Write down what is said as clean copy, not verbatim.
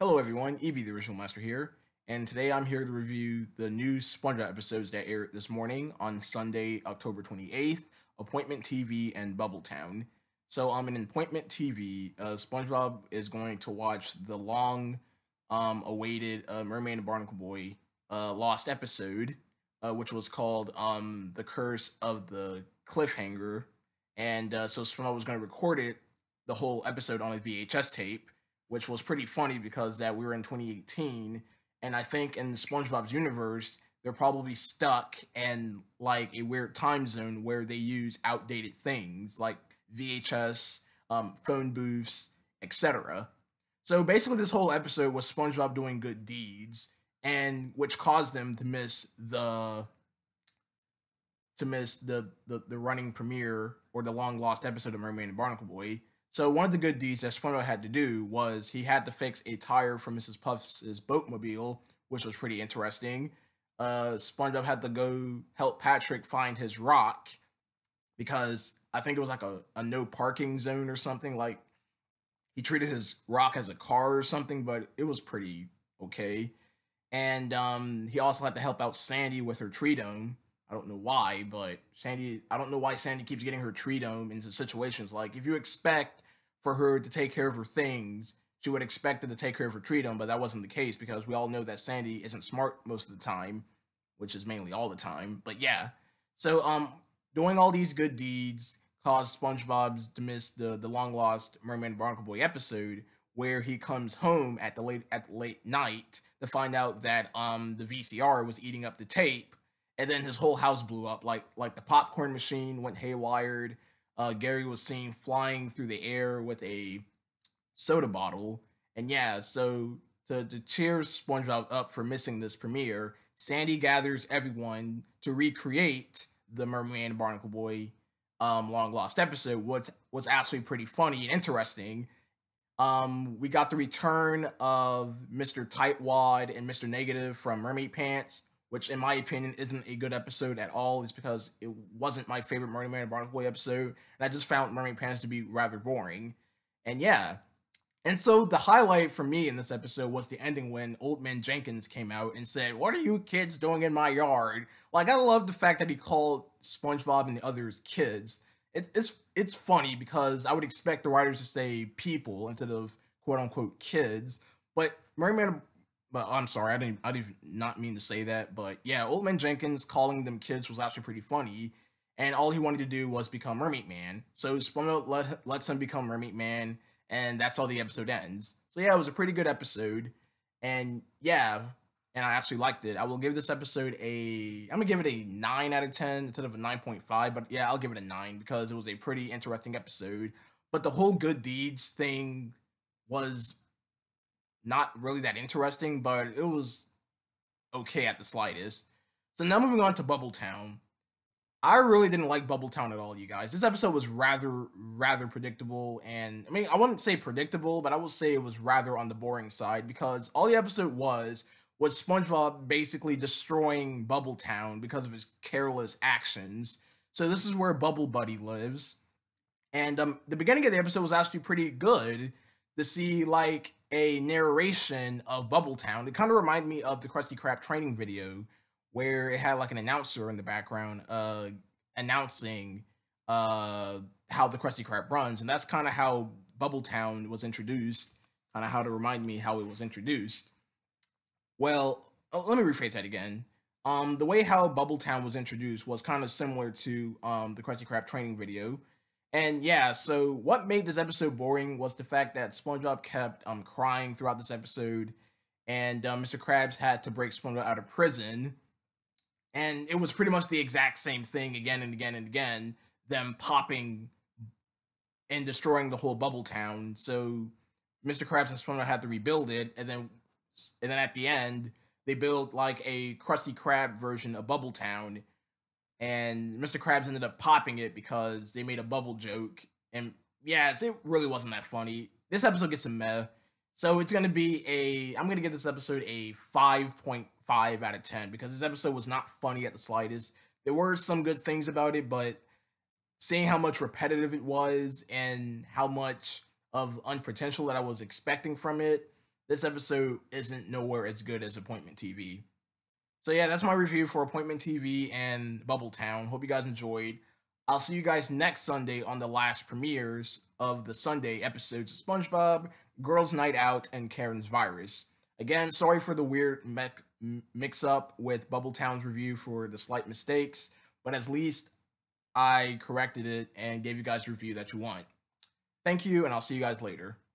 Hello everyone, EB the Original Master here, and today I'm here to review the new SpongeBob episodes that aired this morning on Sunday, October 28th, Appointment TV and Bubbletown. So in Appointment TV, SpongeBob is going to watch the long awaited Mermaid and Barnacle Boy lost episode, which was called The Curse of the Cliffhanger. And so SpongeBob was going to record it, the whole episode on a VHS tape, which was pretty funny because that we were in 2018, and I think in SpongeBob's universe, they're probably stuck in like a weird time zone where they use outdated things like VHS, phone booths, etc. So basically, this whole episode was SpongeBob doing good deeds, and which caused them to miss the running premiere or the long lost episode of Mermaid and Barnacle Boy. So one of the good deeds that SpongeBob had to do was he had to fix a tire for Mrs. Puff's boatmobile, which was pretty interesting. SpongeBob had to go help Patrick find his rock because I think it was like a no parking zone or something. Like he treated his rock as a car or something, but it was pretty okay. And he also had to help out Sandy with her tree dome. I don't know why, but I don't know why Sandy keeps getting her tree dome into situations. Like, if you expect for her to take care of her things, she would expect her to take care of her tree dome, but that wasn't the case because we all know that Sandy isn't smart most of the time, which is mainly all the time. But yeah, so doing all these good deeds caused SpongeBob's to miss the long lost Merman Barnacle Boy episode where he comes home at the late night to find out that the VCR was eating up the tape, and then his whole house blew up. Like the popcorn machine went haywired. Gary was seen flying through the air with a soda bottle, and yeah, so to cheer SpongeBob up for missing this premiere, Sandy gathers everyone to recreate the Merman and Barnacle Boy long lost episode, what was actually pretty funny and interesting. We got the return of Mr. Tightwad and Mr. Negative from Mermaid Pants, which in my opinion isn't a good episode at all. It's because it wasn't my favorite Mermaid and Barnacle Boy episode, and I just found Mermaid Pants to be rather boring. And yeah, and so the highlight for me in this episode was the ending when Old Man Jenkins came out and said, "What are you kids doing in my yard?" Like, I love the fact that he called SpongeBob and the others kids. It's funny because I would expect the writers to say people instead of quote unquote kids. But Merman, but I'm sorry, I did not mean to say that. But yeah, Old Man Jenkins calling them kids was actually pretty funny. And all he wanted to do was become Mermaid Man. So SpongeBob lets him become Mermaid Man, and that's how the episode ends. So yeah, it was a pretty good episode, and yeah, and I actually liked it. I will give this episode I'm gonna give it a 9 out of 10 instead of a 9.5, but yeah, I'll give it a 9 because it was a pretty interesting episode. But the whole good deeds thing was not really that interesting, but it was okay at the slightest. So now moving on to Bubbletown. I really didn't like Bubbletown at all, you guys. This episode was rather predictable, and I mean, I wouldn't say predictable, but I would say it was rather on the boring side because all the episode was SpongeBob basically destroying Bubbletown because of his careless actions. So this is where Bubble Buddy lives, and the beginning of the episode was actually pretty good to see like a narration of Bubbletown. It kind of reminded me of the Krusty Krab training video where it had like an announcer in the background announcing how the Krusty Krab runs, and that's kind of how Bubbletown was introduced, kind of how to remind me how it was introduced. Well, let me rephrase that again. The way how Bubbletown was introduced was kind of similar to the Krusty Krab training video. And yeah, so what made this episode boring was the fact that SpongeBob kept crying throughout this episode, and Mr. Krabs had to break SpongeBob out of prison, and it was pretty much the exact same thing again and again and again, them popping and destroying the whole Bubble Town. So Mr. Krabs and SpongeBob had to rebuild it, and then at the end they built like a Krusty Krab version of Bubble Town, and Mr. Krabs ended up popping it because they made a bubble joke. And yes, it really wasn't that funny. This episode gets a meh. So I'm gonna give this episode a 5.5 out of 10 because this episode was not funny at the slightest. There were some good things about it, but seeing how much repetitive it was and how much of unpotential that I was expecting from it, this episode isn't nowhere as good as Appointment TV. So yeah, that's my review for Appointment TV and Bubbletown. Hope you guys enjoyed. I'll see you guys next Sunday on the last premieres of the Sunday episodes of SpongeBob, Girls' Night Out, and Karen's Virus. Again, sorry for the weird mix-up with Bubbletown's review for the slight mistakes, but at least I corrected it and gave you guys the review that you want. Thank you, and I'll see you guys later.